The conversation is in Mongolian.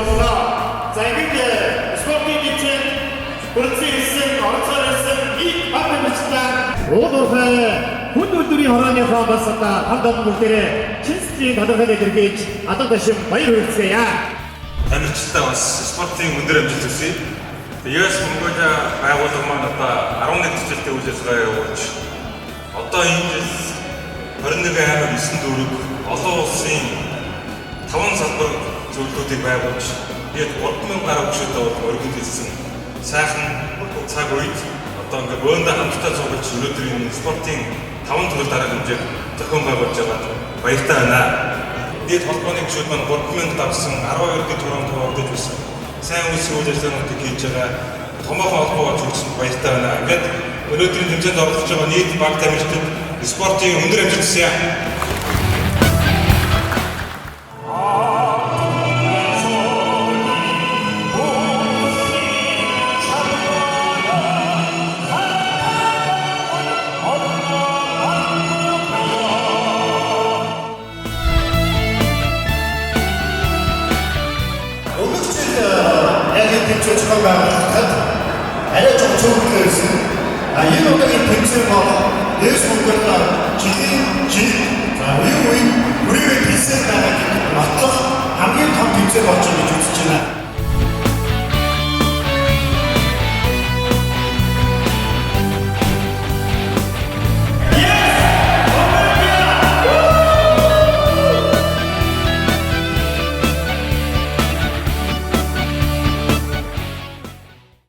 боллоо. За ингээд спортын хэмжээнд бүрдсэн ирсэн, орцоор ирсэн их бат амьдтай. Уулуурхай хүн өдрийн хорооныхоо бас одоо хамт олон бүгдээрээ чинслийн тодорхойлол эргэж адаг ташин баяр хүргэцгээе. Тамирчтай бас спортын өндөр амжилт хүсье. US Mongolia байгууллага маань одоо 11 жилдээ үйл ажиллагаа явуулж одоо энэ жил 21 аймаг 9 дүүрэг олон улсын 5 салбар зөвлөлтүүдийг байгуулж тэгээд 3,000 гаруй гишүүдэд өргөн хэлсэн сайхан цаг үед одоо ингээ бөөндө хамтдаа цуглаж өнөөдрийн спортын 5 төрөл дарга хэмжээг зохион байгуулж байгаа баяртай байна. Дэд холбооны гишүүд маань 3,000 давсан 12 төрөнд хуваагдаж байсан. Сайн үйл ажиллагаануудыг хийж байгаа томоохон холбоогоо зүгсэн баяртай байна. Ингээд өнөөдрийн тэмцээнд оролцож байгаа нийт баг тамирчид спортын өндөр амжилт хүсье. зохион байгуулалтад арай ч цөөхлөөсөн. Энэ удаагийн тэмцээн бол US Mongolia жилийн жил үеийн хүрээний хэлсэн байгаа гэдэг батлах